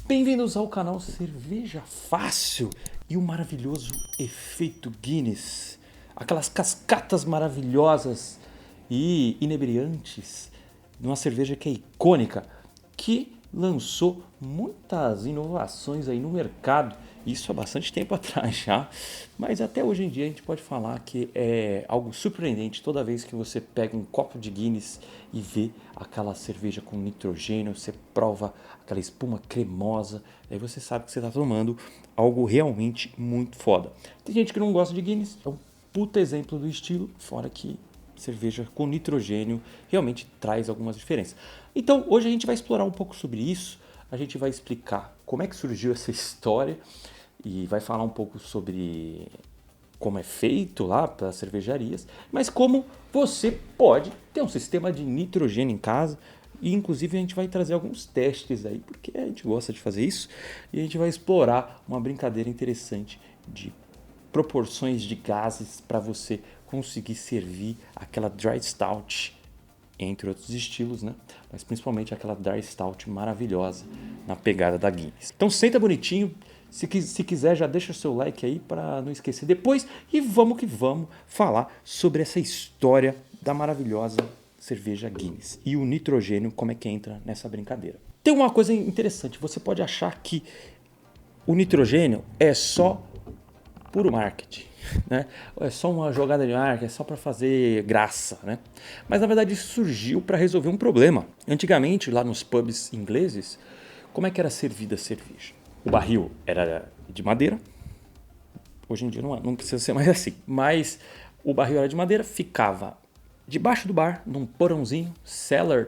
Bem-vindos ao canal Cerveja Fácil e o maravilhoso efeito Guinness. Aquelas cascatas maravilhosas e inebriantes de uma cerveja que é icônica, que lançou muitas inovações aí no mercado. Isso há bastante tempo atrás já, mas até hoje em dia a gente pode falar que é algo surpreendente toda vez que você pega um copo de Guinness e vê aquela cerveja com nitrogênio, você prova aquela espuma cremosa, aí você sabe que você está tomando algo realmente muito foda. Tem gente que não gosta de Guinness, é um puta exemplo do estilo, fora que cerveja com nitrogênio realmente traz algumas diferenças. Então hoje a gente vai explorar um pouco sobre isso, a gente vai explicar como é que surgiu essa história e vai falar um pouco sobre como é feito lá para as cervejarias, mas como você pode ter um sistema de nitrogênio em casa. E inclusive a gente vai trazer alguns testes aí, porque a gente gosta de fazer isso, e a gente vai explorar uma brincadeira interessante de proporções de gases para você conseguir servir aquela dry stout, entre outros estilos, né? Mas principalmente aquela dry stout maravilhosa na pegada da Guinness. Então senta bonitinho, se quiser já deixa o seu like aí para não esquecer depois, e vamos que vamos falar sobre essa história da maravilhosa cerveja Guinness e o nitrogênio, como é que entra nessa brincadeira. Tem uma coisa interessante, você pode achar que o nitrogênio é só puro marketing, né? É só uma jogada de marketing, é só para fazer graça, né? Mas na verdade isso surgiu para resolver um problema. Antigamente, lá nos pubs ingleses, como é que era servida a cerveja? O barril era de madeira. Hoje em dia não precisa ser mais assim. Mas o barril era de madeira, ficava debaixo do bar, num porãozinho, cellar.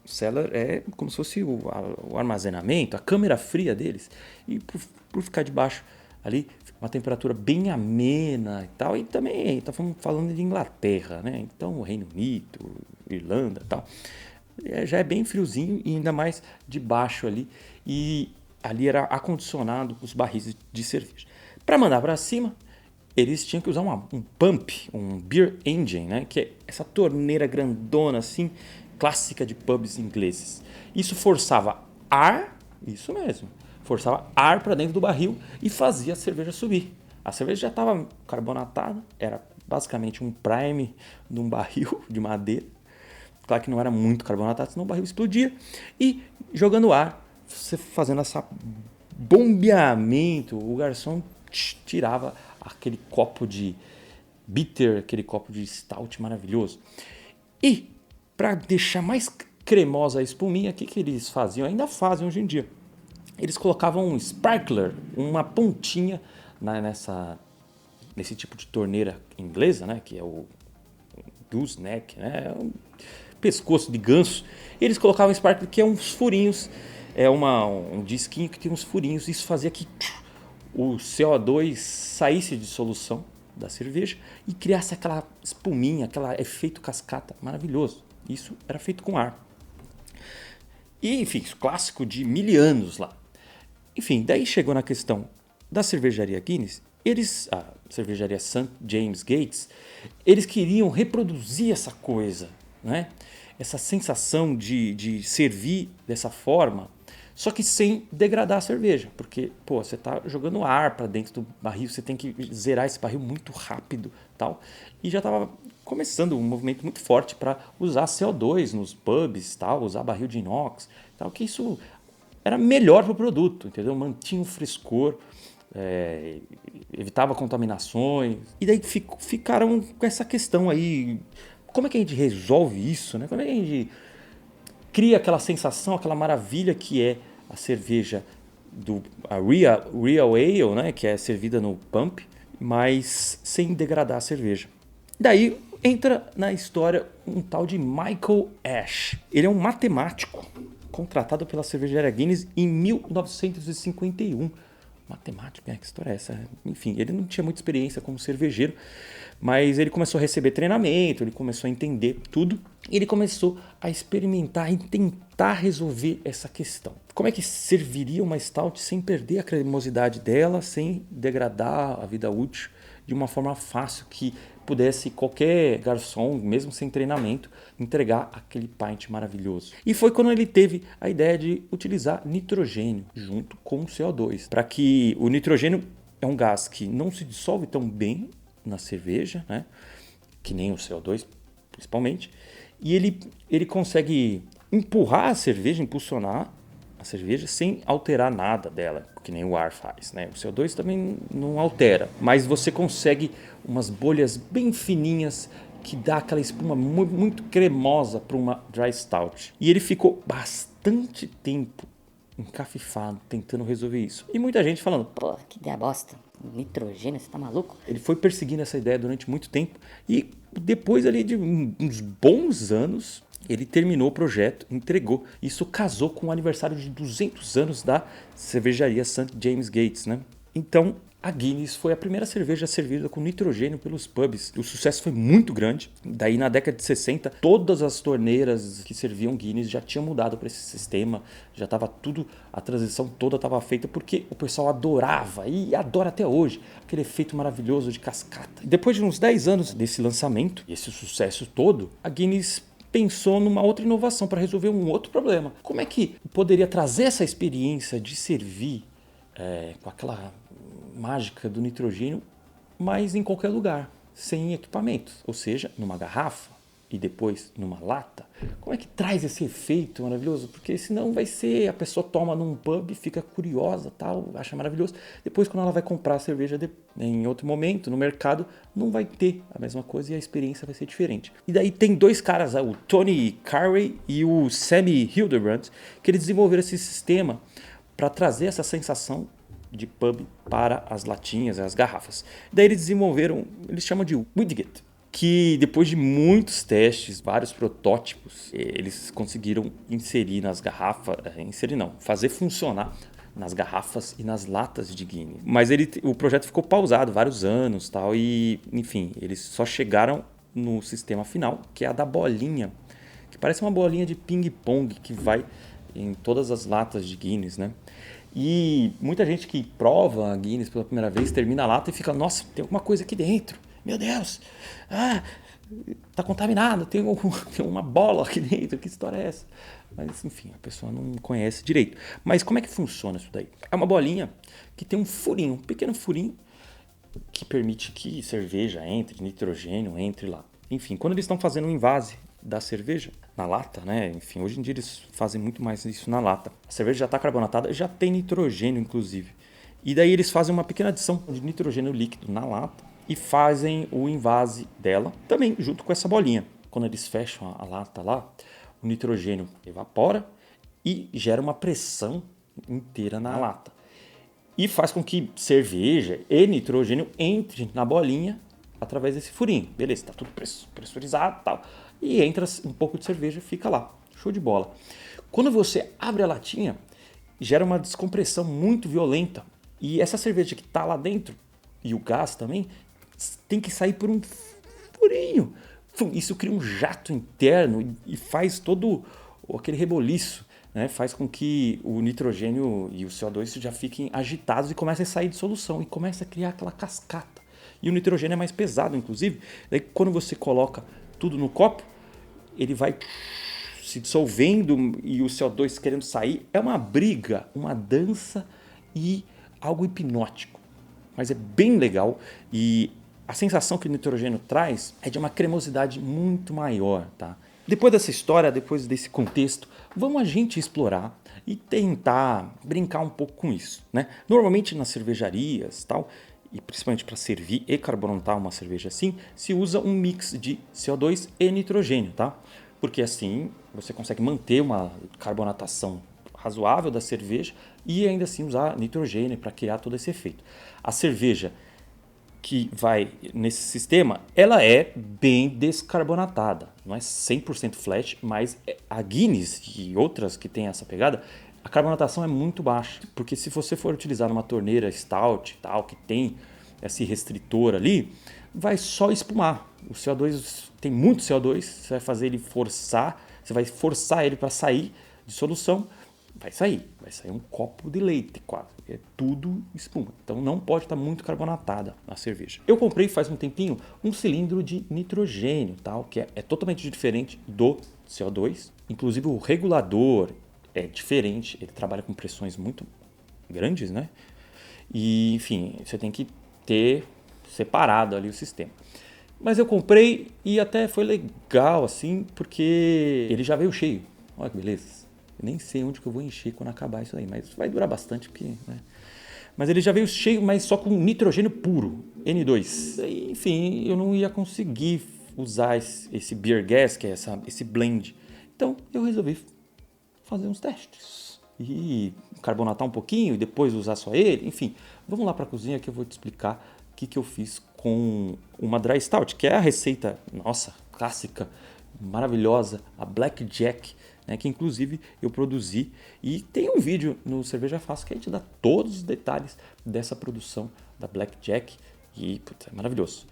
Cellar é como se fosse o armazenamento, a câmara fria deles. E por ficar debaixo ali, uma temperatura bem amena e tal. E também estamos falando de Inglaterra, né? Então Reino Unido, Irlanda e tal. Já é bem friozinho e ainda mais debaixo ali. E ali era acondicionado os barris de cerveja. Para mandar para cima, eles tinham que usar um pump, um beer engine, né? Que é essa torneira grandona assim, clássica de pubs ingleses. Isso forçava ar, isso mesmo, forçava ar para dentro do barril e fazia a cerveja subir. A cerveja já estava carbonatada, era basicamente um prime de um barril de madeira. Claro que não era muito carbonatado, senão o barril explodia. E jogando ar, você fazendo esse bombeamento, o garçom tirava aquele copo de bitter, aquele copo de stout maravilhoso. E para deixar mais cremosa a espuminha, o que eles faziam? Ainda fazem hoje em dia. Eles colocavam um sparkler, uma pontinha nesse tipo de torneira inglesa, né, que é o gooseneck, né, pescoço de ganso. Eles colocavam um sparkler que é uns furinhos, um disquinho que tem uns furinhos. Isso fazia que o CO2 saísse de solução da cerveja e criasse aquela espuminha, aquele efeito cascata maravilhoso. Isso era feito com ar. E, enfim, clássico de 1000 anos lá. Enfim, daí chegou na questão da cervejaria Guinness, a cervejaria St. James Gates, eles queriam reproduzir essa coisa, né? Essa sensação de servir dessa forma, só que sem degradar a cerveja, porque você está jogando ar para dentro do barril, você tem que zerar esse barril muito rápido, tal. E já estava começando um movimento muito forte para usar CO2 nos pubs, tal, usar barril de inox, tal, que isso era melhor para o produto, entendeu? Mantinha o frescor, evitava contaminações. E daí ficaram com essa questão aí, como é que a gente resolve isso, né? Como é que a gente cria aquela sensação, aquela maravilha que é a cerveja a Real Ale, né, que é servida no pump, mas sem degradar a cerveja. Daí entra na história um tal de Michael Ash. Ele é um matemático contratado pela cervejaria Guinness em 1951. Matemática, que história é essa? Enfim, ele não tinha muita experiência como cervejeiro, mas ele começou a receber treinamento, ele começou a entender tudo e ele começou a experimentar e tentar resolver essa questão. Como é que serviria uma stout sem perder a cremosidade dela, sem degradar a vida útil de uma forma fácil que pudesse qualquer garçom, mesmo sem treinamento, entregar aquele pint maravilhoso. E foi quando ele teve a ideia de utilizar nitrogênio junto com o CO2, para que o nitrogênio é um gás que não se dissolve tão bem na cerveja, né? Que nem o CO2 principalmente, e ele consegue empurrar a cerveja, impulsionar a cerveja sem alterar nada dela, que nem o ar faz, né? O CO2 também não altera, mas você consegue umas bolhas bem fininhas que dá aquela espuma muito cremosa para uma dry stout. E ele ficou bastante tempo encafifado tentando resolver isso. E muita gente falando, Pô, que ideia bosta. Nitrogênio, você tá maluco? ele foi perseguindo essa ideia durante muito tempo e depois ali de uns bons anos, ele terminou o projeto, entregou. Isso casou com o aniversário de 200 anos da cervejaria St. James Gates, né? Então, a Guinness foi a primeira cerveja servida com nitrogênio pelos pubs. O sucesso foi muito grande. Daí, na década de 60, todas as torneiras que serviam Guinness já tinham mudado para esse sistema. Já estava tudo, a transição toda estava feita porque o pessoal adorava e adora até hoje aquele efeito maravilhoso de cascata. Depois de uns 10 anos desse lançamento, esse sucesso todo, a Guinness pensou numa outra inovação para resolver um outro problema. Como é que poderia trazer essa experiência de servir com aquela mágica do nitrogênio, mas em qualquer lugar, sem equipamentos, ou seja, numa garrafa e depois numa lata? Como é que traz esse efeito maravilhoso? Porque senão vai ser, a pessoa toma num pub, fica curiosa, tal, acha maravilhoso. Depois, quando ela vai comprar a cerveja em outro momento, no mercado, não vai ter a mesma coisa e a experiência vai ser diferente. E daí tem dois caras, o Tony Carey e o Sammy Hildebrand, que eles desenvolveram esse sistema para trazer essa sensação de pub para as latinhas, as garrafas. Daí eles desenvolveram, eles chamam de widget, que depois de muitos testes, vários protótipos, eles conseguiram inserir nas garrafas, fazer funcionar nas garrafas e nas latas de Guinness. Mas o projeto ficou pausado vários anos, tal, e enfim, eles só chegaram no sistema final, que é a da bolinha, que parece uma bolinha de ping-pong que vai em todas as latas de Guinness, né? E muita gente que prova a Guinness pela primeira vez termina a lata e fica, nossa, tem alguma coisa aqui dentro. Meu Deus, tá contaminado, tem uma bola aqui dentro, que história é essa? Mas enfim, a pessoa não conhece direito. Mas como é que funciona isso daí? É uma bolinha que tem um furinho, um pequeno furinho, que permite que cerveja entre, nitrogênio entre lá. Enfim, quando eles estão fazendo um invase da cerveja na lata, né? Enfim, hoje em dia eles fazem muito mais isso na lata. A cerveja já está carbonatada, já tem nitrogênio, inclusive. E daí eles fazem uma pequena adição de nitrogênio líquido na lata e fazem o invase dela também junto com essa bolinha. Quando eles fecham a lata lá, o nitrogênio evapora e gera uma pressão inteira na lata. E faz com que cerveja e nitrogênio entre na bolinha através desse furinho. Beleza, está tudo pressurizado e tal. E entra um pouco de cerveja e fica lá. Show de bola. Quando você abre a latinha, gera uma descompressão muito violenta. E essa cerveja que está lá dentro, e o gás também, tem que sair por um furinho. Isso cria um jato interno e faz todo aquele reboliço, né? Faz com que o nitrogênio e o CO2 já fiquem agitados e comecem a sair de solução. E começa a criar aquela cascata. E o nitrogênio é mais pesado, inclusive. Daí quando você coloca tudo no copo, ele vai se dissolvendo e o CO2 querendo sair. É uma briga, uma dança e algo hipnótico. Mas é bem legal e a sensação que o nitrogênio traz é de uma cremosidade muito maior, tá? Depois dessa história, depois desse contexto, vamos a gente explorar e tentar brincar um pouco com isso, né? Normalmente nas cervejarias, tal, e principalmente para servir e carbonatar uma cerveja assim, se usa um mix de CO2 e nitrogênio, tá? Porque assim você consegue manter uma carbonatação razoável da cerveja e ainda assim usar nitrogênio para criar todo esse efeito. A cerveja que vai nesse sistema, ela é bem descarbonatada, não é 100% flat, mas a Guinness e outras que têm essa pegada, a carbonatação é muito baixa, porque se você for utilizar uma torneira stout, tal, que tem esse restritor ali, vai só espumar. O CO2 tem muito CO2, você vai fazer ele forçar, você vai forçar ele para sair de solução vai sair um copo de leite quase, é tudo espuma. Então não pode estar muito carbonatada a cerveja. Eu comprei faz um tempinho um cilindro de nitrogênio, tal, que é totalmente diferente do CO2. Inclusive o regulador é diferente, ele trabalha com pressões muito grandes, né? E enfim, você tem que ter separado ali o sistema. Mas eu comprei e até foi legal assim, porque ele já veio cheio. Olha que beleza. Eu nem sei onde que eu vou encher quando acabar isso aí, mas vai durar bastante, porque, né? Mas ele já veio cheio, mas só com nitrogênio puro, N2. E, enfim, eu não ia conseguir usar esse beer gas, que é esse blend. Então eu resolvi fazer uns testes e carbonatar um pouquinho e depois usar só ele. Enfim, vamos lá para a cozinha que eu vou te explicar o que eu fiz com uma Dry Stout, que é a receita, nossa, clássica, maravilhosa, a Blackjack, né, que inclusive eu produzi, e tem um vídeo no Cerveja Fácil que a gente dá todos os detalhes dessa produção da Blackjack e putz, é maravilhoso.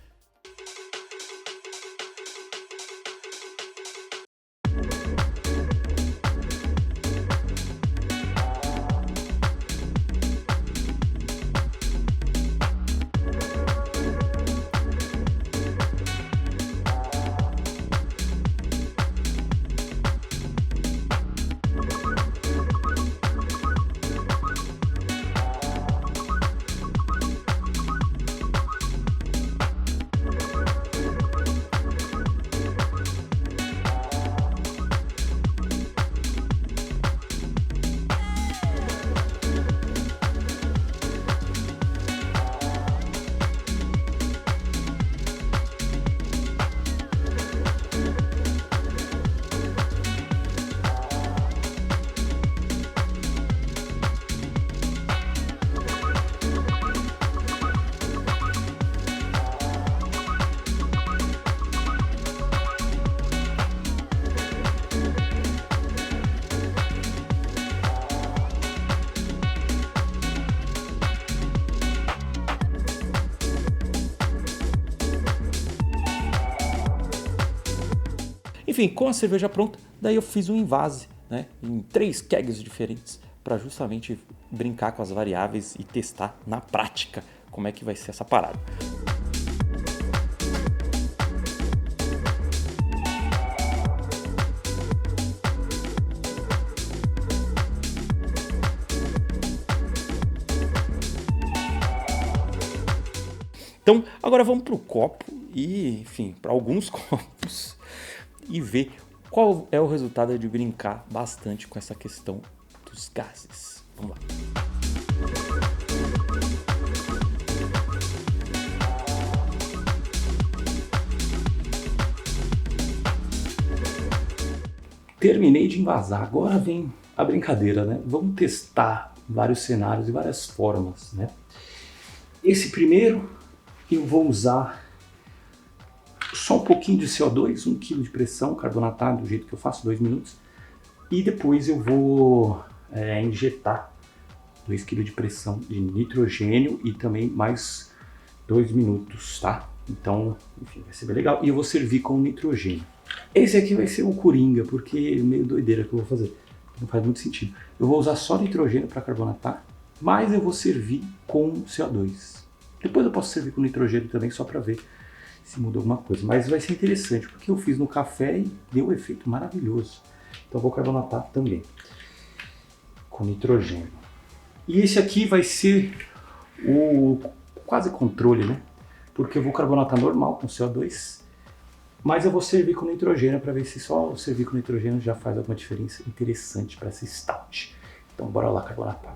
Enfim, com a cerveja pronta, daí eu fiz um invase, né, em 3 kegs diferentes para justamente brincar com as variáveis e testar na prática como é que vai ser essa parada. Então, agora vamos para o copo e, enfim, para alguns copos e ver qual é o resultado de brincar bastante com essa questão dos gases. Vamos lá. Terminei de envasar, agora vem a brincadeira, né? Vamos testar vários cenários e várias formas, né? Esse primeiro eu vou usar só um pouquinho de CO2, 1 kg de pressão carbonatado, do jeito que eu faço, 2 minutos. E depois eu vou injetar 2 kg de pressão de nitrogênio e também mais 2 minutos, tá? Então, enfim, vai ser bem legal. E eu vou servir com nitrogênio. Esse aqui vai ser o coringa, porque é meio doideira que eu vou fazer. Não faz muito sentido. Eu vou usar só nitrogênio para carbonatar, mas eu vou servir com CO2. Depois eu posso servir com nitrogênio também, só para ver se muda alguma coisa. Mas vai ser interessante, porque eu fiz no café e deu um efeito maravilhoso. Então eu vou carbonatar também com nitrogênio. E esse aqui vai ser o quase controle, né? Porque eu vou carbonatar normal com CO2, mas eu vou servir com nitrogênio para ver se só servir com nitrogênio já faz alguma diferença interessante para essa stout. Então bora lá carbonatar.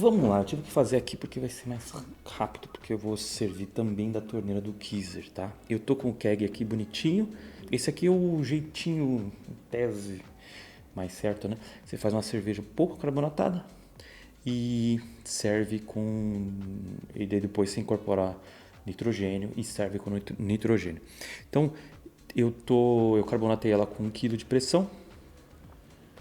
Vamos lá, eu tive que fazer aqui porque vai ser mais rápido, porque eu vou servir também da torneira do Keezer, tá? Eu tô com o keg aqui bonitinho. Esse aqui é o jeitinho, em tese, mais certo, né? Você faz uma cerveja pouco carbonatada e serve com... E daí depois você incorpora nitrogênio e serve com nitrogênio. Então, eu carbonatei ela com 1 kg de pressão,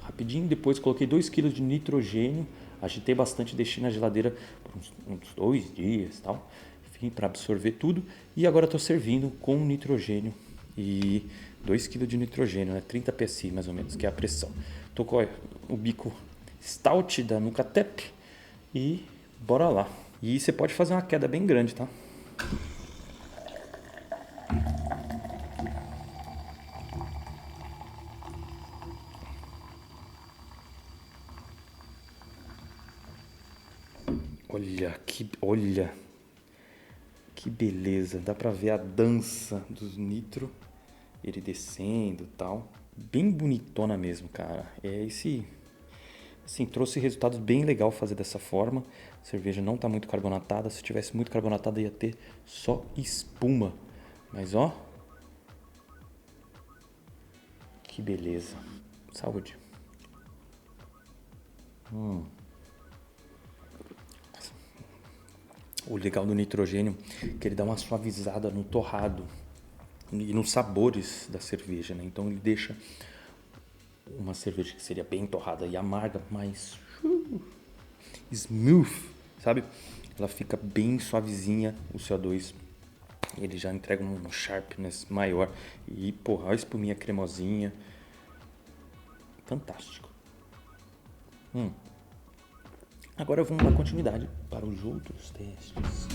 rapidinho. Depois coloquei 2 kg de nitrogênio, agitei bastante, deixei na geladeira por uns 2 dias e tal, enfim, para absorver tudo. E agora estou servindo com nitrogênio e 2 kg de nitrogênio, né? 30 psi mais ou menos, que é a pressão. Tô com o bico stout da Nucatep e bora lá. E você pode fazer uma queda bem grande, tá? Olha que beleza, dá pra ver a dança dos nitro, ele descendo e tal, bem bonitona mesmo, cara. Assim, trouxe resultados bem legal fazer dessa forma. A cerveja não tá muito carbonatada, se tivesse muito carbonatada ia ter só espuma, mas ó, que beleza. Saúde. O legal do nitrogênio é que ele dá uma suavizada no torrado e nos sabores da cerveja, né? Então ele deixa uma cerveja que seria bem torrada e amarga, mais smooth, sabe? Ela fica bem suavezinha, o CO2. Ele já entrega um sharpness maior. E, porra, a espuminha cremosinha. Fantástico. Agora vamos dar continuidade para os outros testes.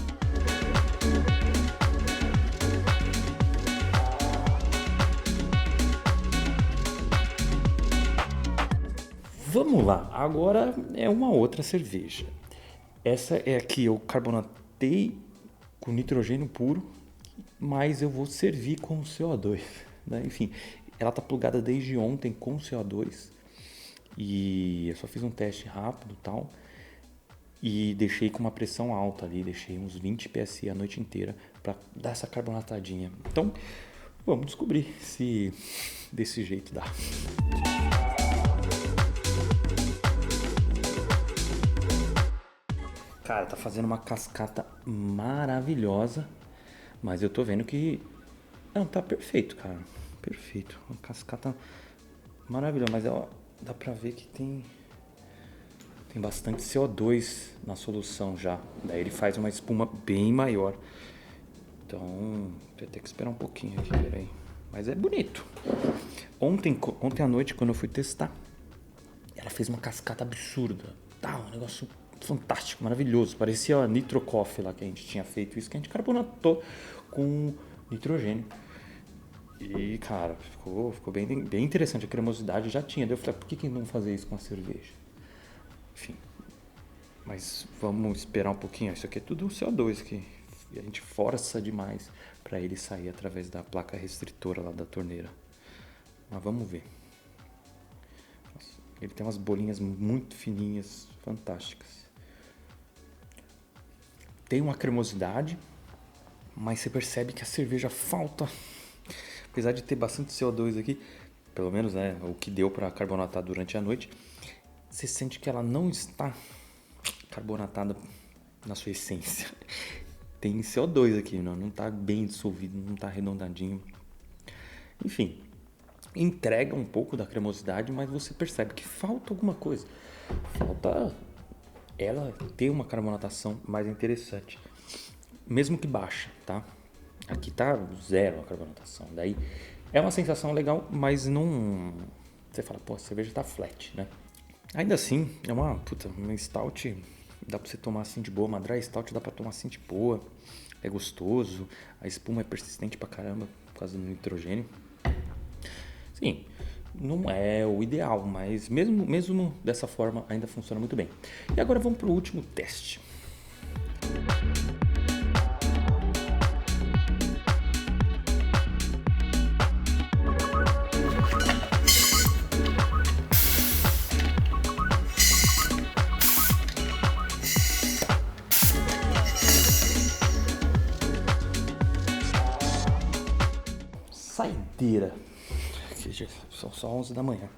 Vamos lá, agora é uma outra cerveja. Essa é a que eu carbonatei com nitrogênio puro, mas eu vou servir com CO2, né? Enfim, ela tá plugada desde ontem com CO2 e eu só fiz um teste rápido e tal. E deixei com uma pressão alta ali, deixei uns 20 psi a noite inteira para dar essa carbonatadinha. Então, vamos descobrir se desse jeito dá. Cara, tá fazendo uma cascata maravilhosa, mas eu tô vendo que não tá perfeito, cara. Perfeito. Uma cascata maravilhosa, mas ó, dá pra ver que tem bastante CO2 na solução já. Daí ele faz uma espuma bem maior. Então, vai ter que esperar um pouquinho aqui, peraí. Mas é bonito. Ontem à noite, quando eu fui testar, ela fez uma cascata absurda. Tá, um negócio fantástico, maravilhoso. Parecia a Nitro Coffee lá que a gente tinha feito isso, que a gente carbonatou com nitrogênio. E, cara, ficou bem interessante. A cremosidade já tinha. Daí eu falei, por que não fazer isso com a cerveja? Enfim, mas vamos esperar um pouquinho. Isso aqui é tudo CO2 que a gente força demais para ele sair através da placa restritora lá da torneira. Mas vamos ver. Nossa, ele tem umas bolinhas muito fininhas, fantásticas. Tem uma cremosidade, mas você percebe que a cerveja falta. Apesar de ter bastante CO2 aqui, pelo menos, né, o que deu para carbonatar durante a noite, você sente que ela não está carbonatada na sua essência. Tem CO2 aqui, não está bem dissolvido, não está arredondadinho. Enfim, entrega um pouco da cremosidade, mas você percebe que falta alguma coisa. Falta ela ter uma carbonatação mais interessante, mesmo que baixa, tá? Aqui tá zero a carbonatação. Daí é uma sensação legal, mas não... Você fala, pô, a cerveja tá flat, né? Ainda assim, é uma stout, dá pra você tomar assim de boa, uma dry stout dá pra tomar assim de boa, é gostoso, a espuma é persistente pra caramba por causa do nitrogênio. Sim, não é o ideal, mas mesmo dessa forma ainda funciona muito bem. E agora vamos pro último teste. inteira. Que já são só 11 da manhã.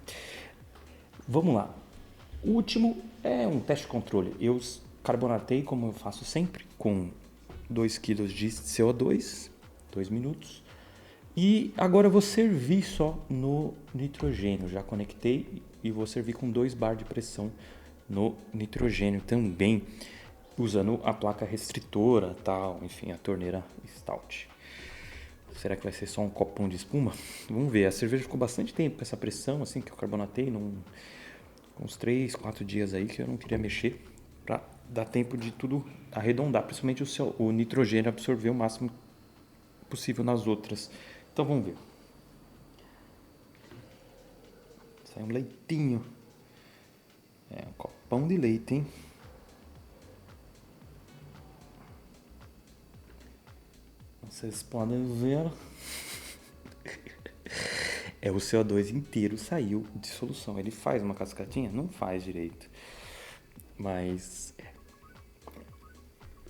Vamos lá. O último é um teste de controle. Eu carbonatei, como eu faço sempre, com 2 kg de CO2, 2 minutos. E agora eu vou servir só no nitrogênio. Já conectei e vou servir com 2 bar de pressão no nitrogênio também, usando a placa restritora, tal, enfim, a torneira Stout. Será que vai ser só um copão de espuma? Vamos ver. A cerveja ficou bastante tempo com essa pressão, assim, que eu carbonatei, uns 3, 4 dias aí que eu não queria mexer, para dar tempo de tudo arredondar, principalmente o nitrogênio absorver o máximo possível nas outras. Então vamos ver. Sai um leitinho. Um copão de leite, hein? Vocês podem ver. O CO2 inteiro saiu de solução. Ele faz uma cascatinha? Não faz direito. Mas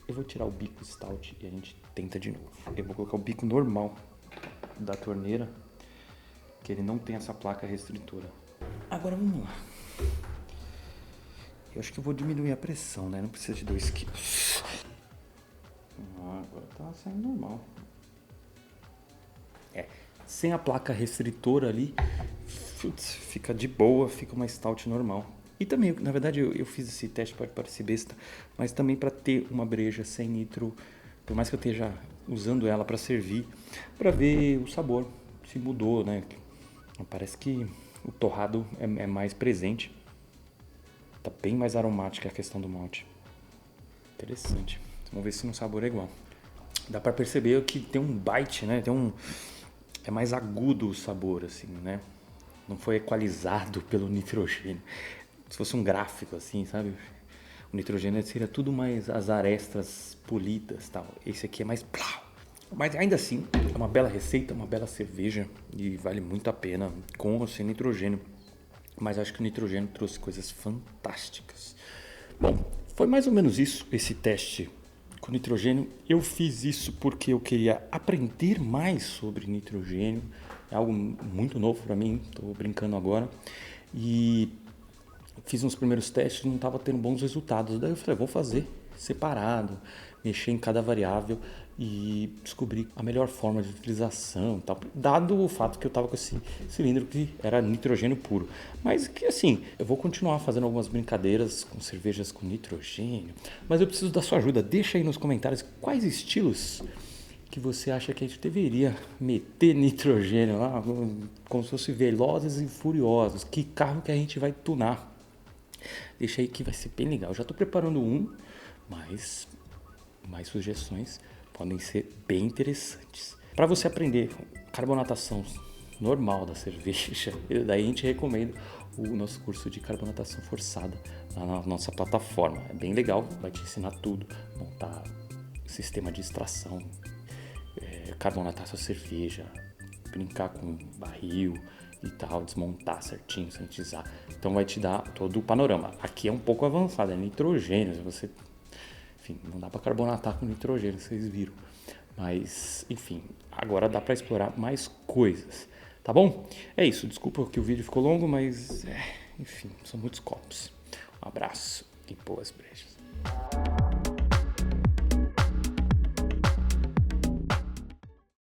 eu vou tirar o bico Stout e a gente tenta de novo. Eu vou colocar o bico normal da torneira, que ele não tem essa placa restritora. Agora vamos lá. Eu acho que eu vou diminuir a pressão, né? Não precisa de 2 kg. Agora tá saindo normal. Sem a placa restritora ali, fica de boa, fica uma stout normal. E também, na verdade, eu fiz esse teste, pode parecer besta, mas também para ter uma breja sem nitro, por mais que eu esteja usando ela para servir, para ver o sabor, se mudou, né? Parece que o torrado é mais presente. Tá bem mais aromática a questão do malte. Interessante. Vamos ver se no sabor é igual. Dá para perceber que tem um bite, né? É mais agudo o sabor, assim, né? Não foi equalizado pelo nitrogênio. Se fosse um gráfico, assim, sabe? O nitrogênio seria tudo mais as arestas polidas, tal. Esse aqui é mais plau. Mas ainda assim, é uma bela receita, uma bela cerveja e vale muito a pena com ou sem nitrogênio. Mas acho que o nitrogênio trouxe coisas fantásticas. Bom, foi mais ou menos isso, esse teste com nitrogênio. Eu fiz isso porque eu queria aprender mais sobre nitrogênio. É algo muito novo para mim, estou brincando agora. E fiz uns primeiros testes e não estava tendo bons resultados. Daí eu falei, vou fazer separado, mexer em cada variável e descobrir a melhor forma de utilização, tal, dado o fato que eu estava com esse cilindro que era nitrogênio puro. Mas que assim, eu vou continuar fazendo algumas brincadeiras com cervejas com nitrogênio, mas eu preciso da sua ajuda. Deixa aí nos comentários quais estilos que você acha que a gente deveria meter nitrogênio lá, como se fosse Velozes e Furiosos. Que carro que a gente vai tunar? Deixa aí que vai ser bem legal. Eu já estou preparando mas mais sugestões podem ser bem interessantes. Para você aprender carbonatação normal da cerveja, daí a gente recomenda o nosso curso de carbonatação forçada lá na nossa plataforma. É bem legal, vai te ensinar tudo, montar sistema de extração, carbonatar sua cerveja, brincar com barril e tal, desmontar certinho, sanitizar. Então vai te dar todo o panorama. Aqui é um pouco avançado, é nitrogênio, você... Enfim, não dá para carbonatar com nitrogênio, vocês viram. Mas, enfim, agora dá para explorar mais coisas, tá bom? É isso, desculpa que o vídeo ficou longo, mas, enfim, são muitos copos. Um abraço e boas brejas.